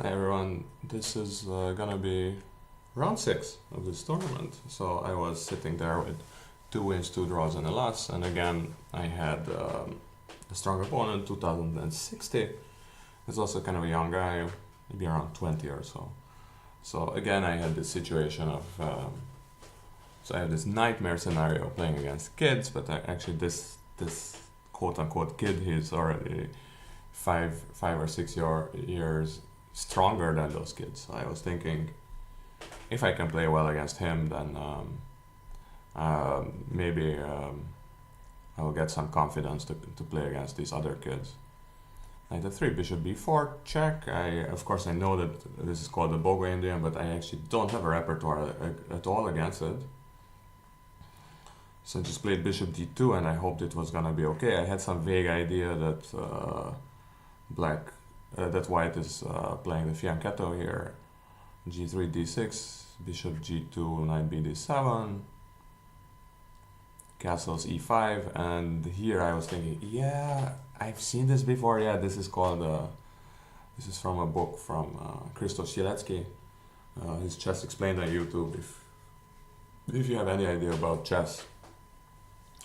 Hi everyone, this is gonna be round 6 of this tournament. So I was sitting there with 2 wins, 2 draws and a loss, and again I had a strong opponent, 2060. He's also kind of a young guy, maybe around 20 or so. So again I had this situation of, so I have this nightmare scenario playing against kids, but actually this quote-unquote kid, he's already 5 or 6 years stronger than those kids. So I was thinking, if I can play well against him, then maybe I will get some confidence to play against these other kids. Knight d3, bishop b4, check. Of course I know that this is called the Bogo-Indian, but I actually don't have a repertoire at all against it. So I just played bishop d2 and I hoped it was gonna be okay. I had some vague idea that that white is playing the fianchetto here. G3, d6, bishop g2, knight bd7, castles e5, and here I was thinking, yeah, I've seen this before. Yeah, this is called this is from a book from Krzysztof Sielecki. His Chess Explained on YouTube. If you have any idea about chess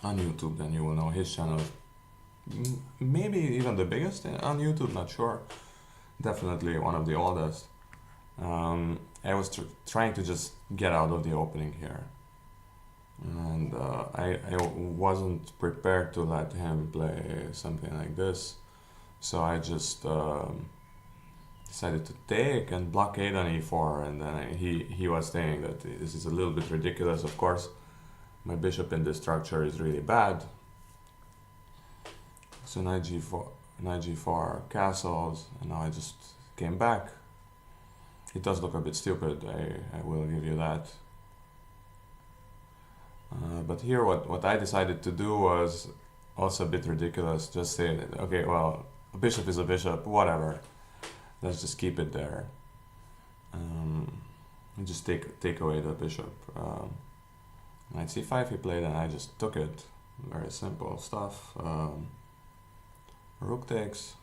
on YouTube, then you will know his channel. Maybe even the biggest on YouTube, not sure. Definitely one of the oldest. I was trying to just get out of the opening here. And I wasn't prepared to let him play something like this. So I just decided to take and blockade on e4. And then he was saying that this is a little bit ridiculous. Of course, my bishop in this structure is really bad. So knight g4 castles, and now I just came back. It does look a bit stupid, I will give you that. But here what I decided to do was also a bit ridiculous. Just say, okay, well, a bishop is a bishop, whatever. Let's just keep it there. And just take away the bishop. Knight c5 he played and I just took it. Very simple stuff. Rook takes,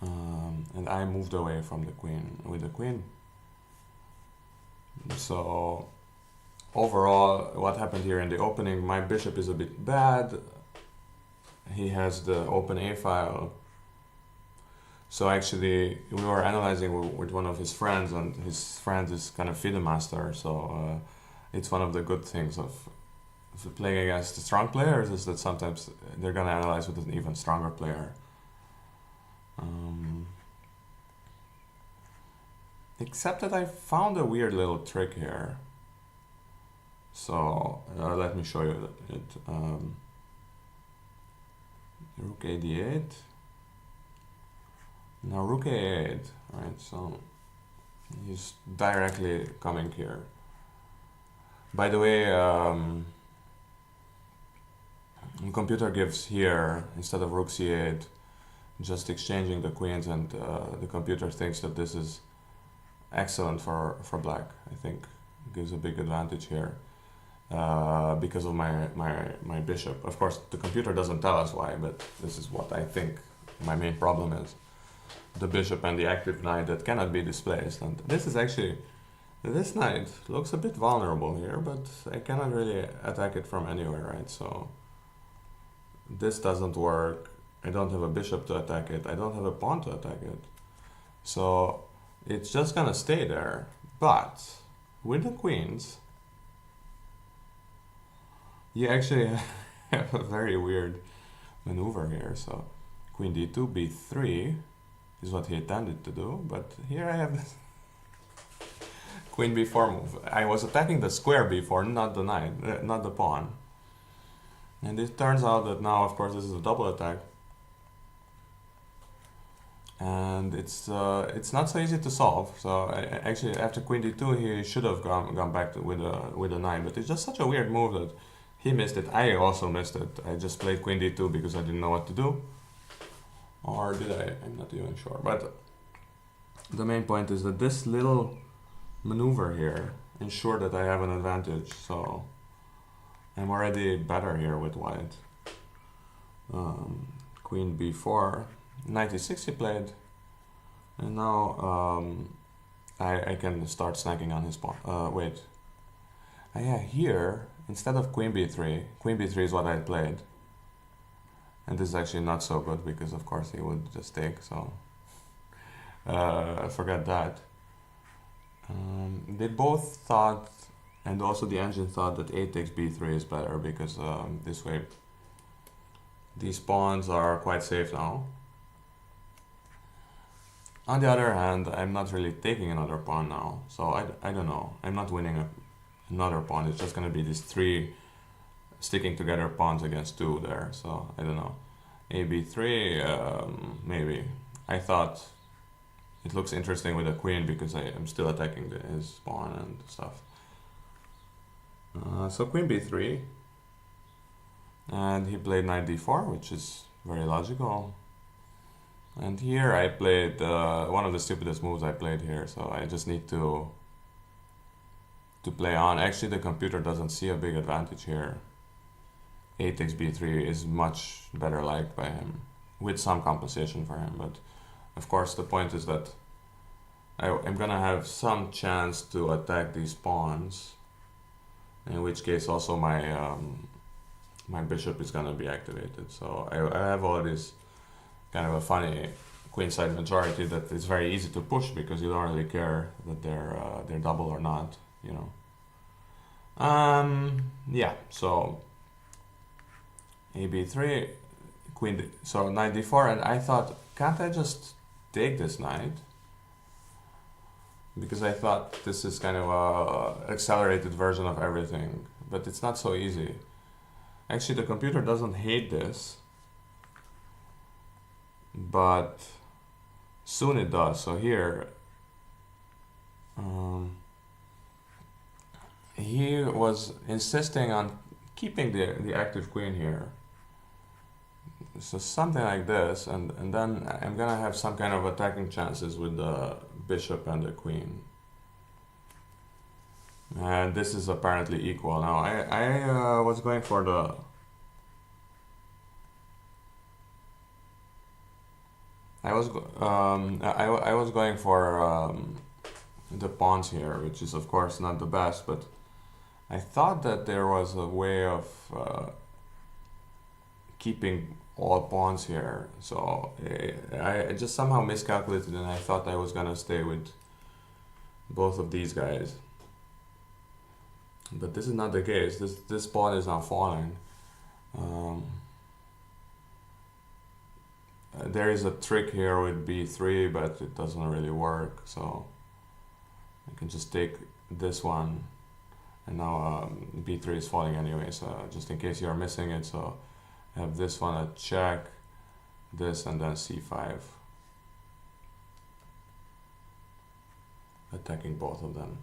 and I moved away from the queen with the queen. So overall, what happened here in the opening, my bishop is a bit bad. He has the open a file. So actually we were analyzing with one of his friends, and his friend is kind of FIDE master, so it's one of the good things of playing against strong players is that sometimes they're gonna analyze with an even stronger player. Except that I found a weird little trick here. So let me show you it. Rook a d8. Now rook a8, right? So he's directly coming here. By the way, the computer gives here, instead of rook c8, just exchanging the queens, and the computer thinks that this is excellent for black. I think it gives a big advantage here because of my bishop. Of course, the computer doesn't tell us why, but this is what I think my main problem is. The bishop and the active knight that cannot be displaced. And this is actually, this knight looks a bit vulnerable here, but I cannot really attack it from anywhere, right? So this doesn't work. I don't have a bishop to attack it. I don't have a pawn to attack it. So it's just gonna stay there. But with the queens, you actually have a very weird maneuver here. So queen d2, b3 is what he intended to do. But here I have this queen b4 move. I was attacking the square b4, not the knight, not the pawn. And it turns out that now, of course, this is a double attack. And it's not so easy to solve. So actually, after queen d2, he should have gone back with a knight. But it's just such a weird move that he missed it. I also missed it. I just played queen d2 because I didn't know what to do. Or did I? I'm not even sure. But the main point is that this little maneuver here ensured that I have an advantage. So I'm already better here with white. Queen b4, knight e6 he played. And now I can start snacking on his pawn. Wait. Yeah, here, instead of queen b3 is what I played. And this is actually not so good because of course he would just take, so forget that. They both thought, and also the engine thought, that a takes b3 is better because this way these pawns are quite safe now. On the other hand, I'm not really taking another pawn now, so I don't know. I'm not winning another pawn. It's just gonna be these three sticking together pawns against two there, so I don't know. A b3, maybe. I thought it looks interesting with a queen because I am still attacking his pawn and stuff. So queen b3, and he played knight d4, which is very logical. And here I played one of the stupidest moves I played here, so I just need to play on. Actually, the computer doesn't see a big advantage here. A takes b3 is much better liked by him, with some compensation for him, but of course the point is that I'm gonna have some chance to attack these pawns, in which case also my bishop is gonna be activated. So I have all this kind of a funny queenside majority that is very easy to push because you don't really care that they're double or not, you know. Yeah, so a b3, so knight d4, and I thought, can't I just take this knight? Because I thought this is kind of a accelerated version of everything, but it's not so easy. Actually, the computer doesn't hate this, but soon it does. So here, he was insisting on keeping the active queen here. So something like this, and then I'm gonna have some kind of attacking chances with the bishop and the queen. And this is apparently equal. Now I was going for the I was going for the pawns here, which is of course not the best, but I thought that there was a way of keeping all pawns here. So I just somehow miscalculated, and I thought I was gonna stay with both of these guys. But this is not the case. This pawn is not falling. There is a trick here with b3, but it doesn't really work. So I can just take this one, and now b3 is falling anyway. So just in case you're missing it, so I have this one at check, this, and then c5, attacking both of them.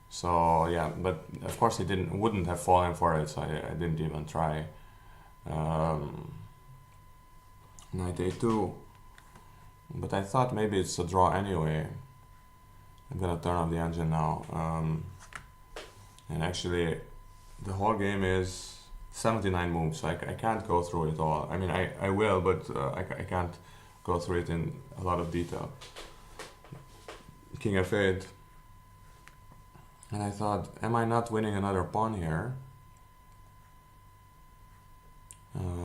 So yeah, but of course he wouldn't have fallen for it, so I didn't even try. Knight a2, but I thought maybe it's a draw anyway. I'm gonna turn off the engine now, and actually the whole game is 79 moves, so I can't go through it all. I mean, I will, but I can't go through it in a lot of detail. King f8, and I thought, am I not winning another pawn here?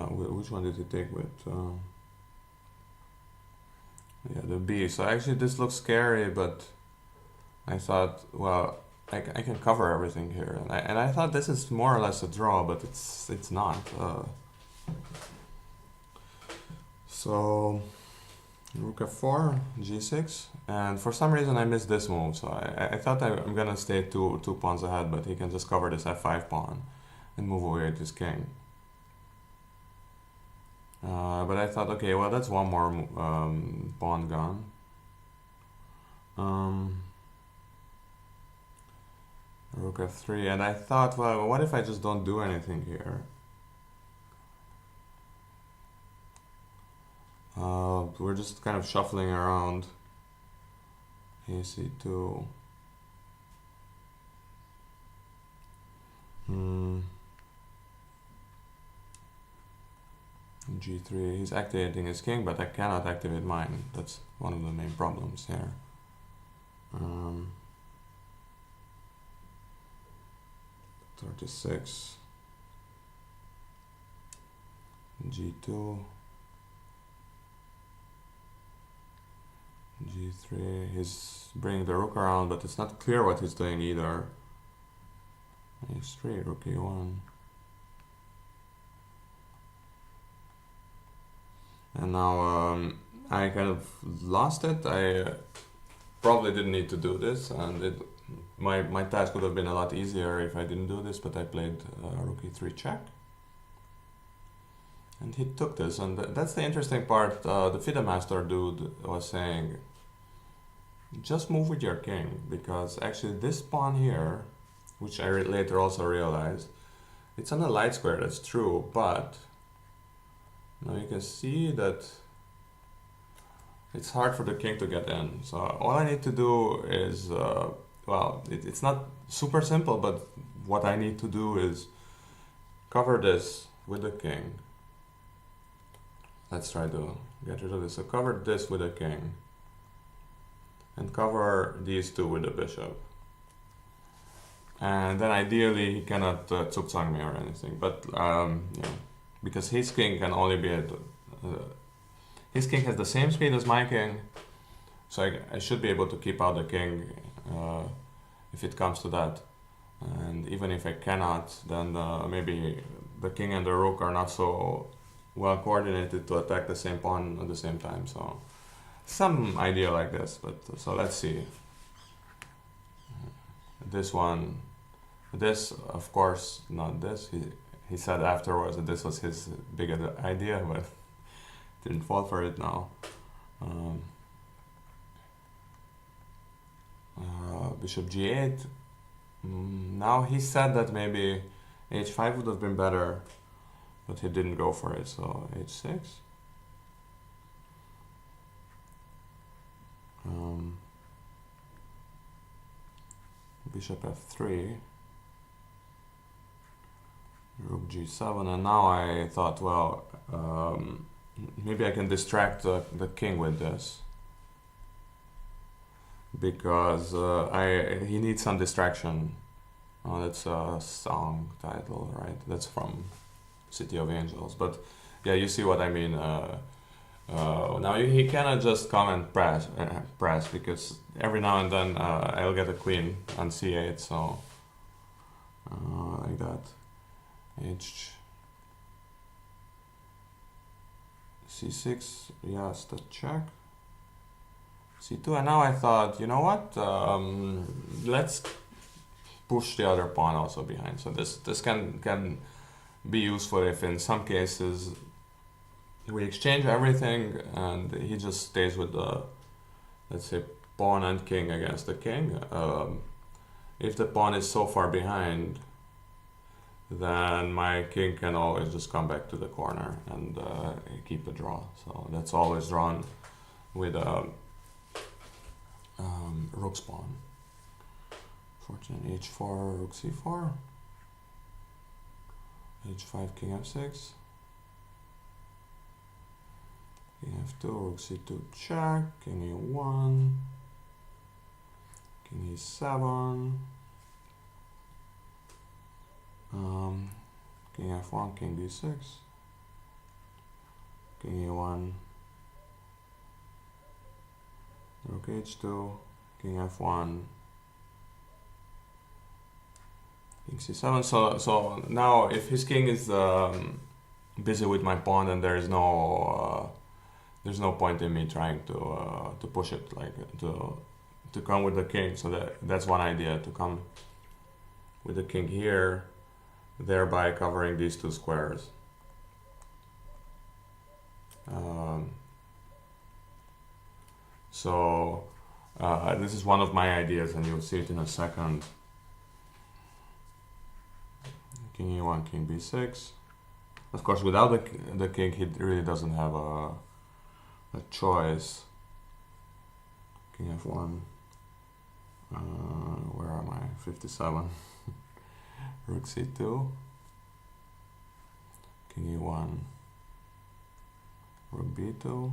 Which one did he take with? Yeah, the b. So actually this looks scary, but I thought, well, I can cover everything here, and I thought this is more or less a draw, but it's not. So rook f4, g6, and for some reason I missed this move. So I thought I'm gonna stay two pawns ahead, but he can just cover this f5 pawn and move away with his king. But I thought, okay, well, that's one more pawn gone. Rook f3, and I thought, well, what if I just don't do anything here? We're just kind of shuffling around. ac2. G3, he's activating his king, but I cannot activate mine. That's one of the main problems here. 36. G2. G3, he's bringing the rook around, but it's not clear what he's doing either. H3, rook E1. And now I kind of lost it. I probably didn't need to do this, and my task would have been a lot easier if I didn't do this, but I played rook E3 check. And he took this, and that's the interesting part. The FIDE master dude was saying, just move with your king, because actually this pawn here, which I later also realized, it's on a light square, that's true, but now you can see that it's hard for the king to get in. So all I need to do is, well, it's not super simple, but what I need to do is cover this with the king. Let's try to get rid of this. So cover this with a king and cover these two with the bishop. And then ideally he cannot zugzwang me or anything, but yeah, because his king can only be at his king has the same speed as my king, so I should be able to keep out the king if it comes to that. And even if I cannot, then maybe the king and the rook are not so well coordinated to attack the same pawn at the same time. So some idea like this, but so let's see. This one, this of course not this. He said afterwards that this was his big idea, but didn't fall for it now. Bishop G8. Now he said that maybe H5 would have been better, but he didn't go for it, so H6. Bishop F3. Rook G7, and now I thought, well, maybe I can distract the king with this, because he needs some distraction. Oh, that's a song title, right? That's from City of Angels. But yeah, you see what I mean. Now he cannot just come and press, because every now and then I'll get a queen on C8, so like that. C6, yes, the check. C2, and now I thought, you know what? Let's push the other pawn also behind. So this can be useful if in some cases we exchange everything and he just stays with the, let's say, pawn and king against the king. If the pawn is so far behind, then my king can always just come back to the corner and keep a draw. So that's always drawn with a rook's pawn. Fortune H4, rook C4, H5, king F6, king F2, rook C2 check, king E1, king E7, king F1, king D6, king E1, rook H2, king F1, king C7. So now if his king is busy with my pawn, then there's no point in me trying to push it, like to come with the king. So that's one idea, to come with the king here, thereby covering these two squares. So this is one of my ideas, and you'll see it in a second. King E1, king B6. Of course, without the king, he really doesn't have a choice. King F1. Where am I? 57. Rook C2. King E1. Rook b2,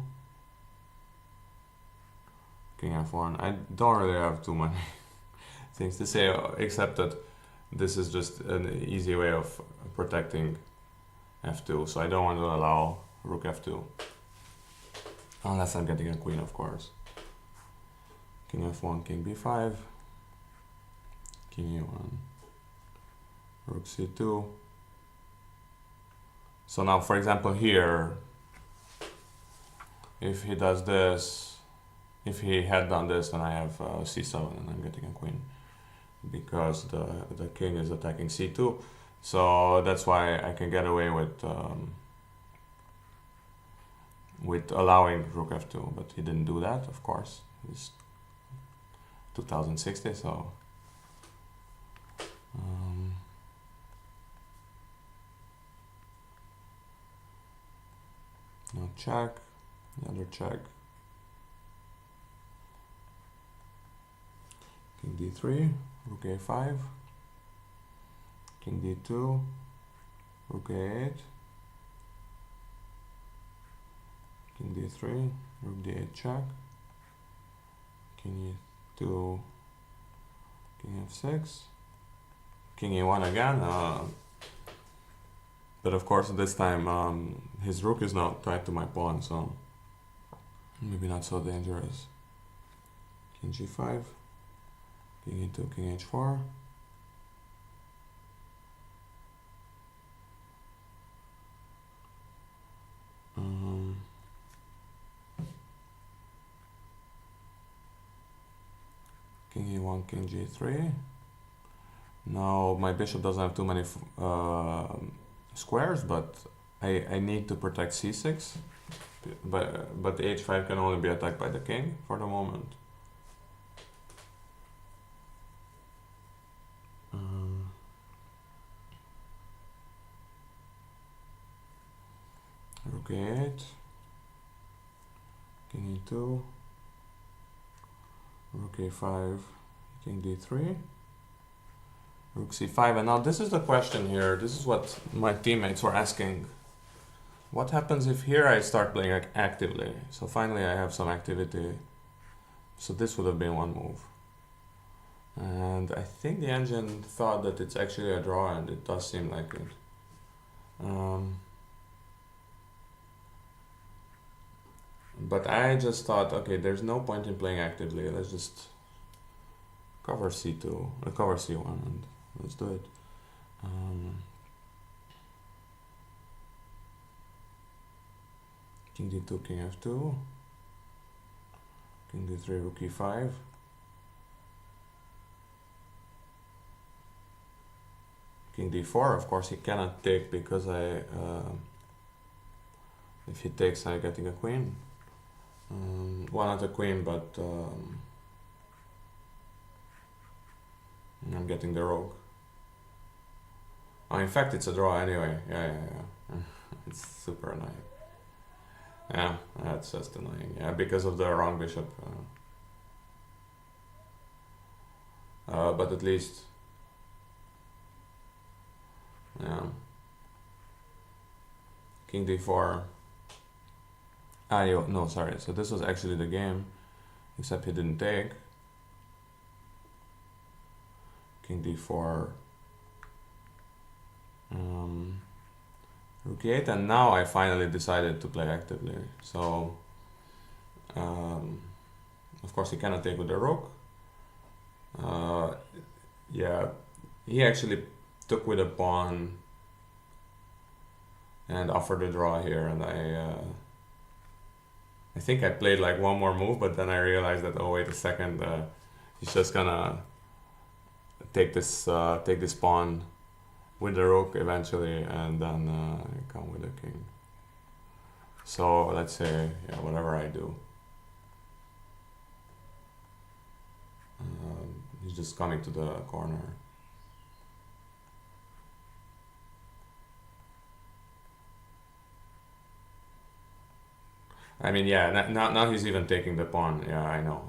king f1. I don't really have too many things to say, except that this is just an easy way of protecting f2, so I don't want to allow rook f2. Unless I'm getting a queen, of course. King f1, king b5, king e1, rook c2. So now, for example, here, if he does this, if he had done this, then I have c7 and I'm getting a queen, because the king is attacking c2. So that's why I can get away with allowing rook f2, but he didn't do that, of course. It's 2060, so now check, another check, king d3, rook a5, king d2, rook a8, king d3, rook d8 check, king e2, king f6, king e1 again, but of course this time his rook is now tied to my pawn, so maybe not so dangerous. King g5, king e2, king h4, king e1, king g3. Now my bishop doesn't have too many squares, but I need to protect c6. But the h5 can only be attacked by the king for the moment. Rook a8, king e2, rook a5, king d3, rook c5. And now this is the question here. This is what my teammates were asking. What happens if here I start playing actively? So finally I have some activity. So this would have been one move. And I think the engine thought that it's actually a draw, and it does seem like it. But I just thought, okay, there's no point in playing actively. Let's just cover c2, cover c1, and let's do it. King d2, king f2, king d3, rook e5, king d4. Of course he cannot take, because if he takes, I'm getting a queen. Well, not a queen, but I'm getting the rook. Oh, in fact, it's a draw anyway. Yeah. It's super annoying. Yeah, that's just annoying. Yeah, because of the wrong bishop. But at least, yeah. King d4. No, sorry. So this was actually the game, except he didn't take. King d4. Rook e8, and now I finally decided to play actively. So, of course, he cannot take with the rook. Yeah, he actually took with a pawn and offered a draw here, and I think I played like one more move, but then I realized that, oh wait a second, he's just gonna take this pawn with the rook eventually, and then come with the king. So let's say, yeah, whatever I do, he's just coming to the corner. I mean, yeah, now he's even taking the pawn. Yeah, I know.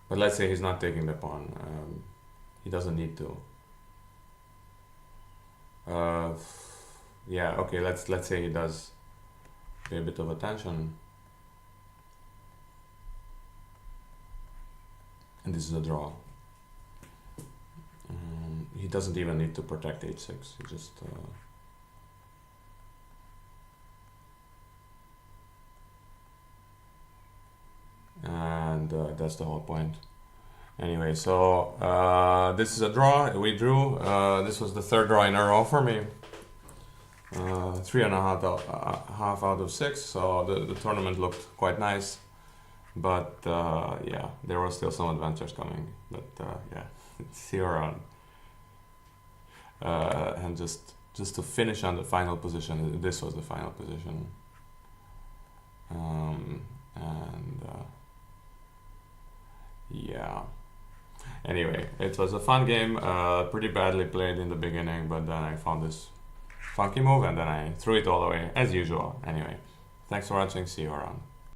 But let's say he's not taking the pawn. He doesn't need to. yeah, okay, let's say he does pay a bit of attention. And this is a draw. He doesn't even need to protect h6. He just and that's the whole point. Anyway, so this is a draw. We drew. This was the third draw in a row for me. 3.5 out of 6. So the tournament looked quite nice, but yeah, there were still some adventures coming. But yeah, see you around. And just to finish on the final position, this was the final position. And yeah. Anyway, it was a fun game, pretty badly played in the beginning, but then I found this funky move and then I threw it all away, as usual. Anyway, thanks for watching, see you around.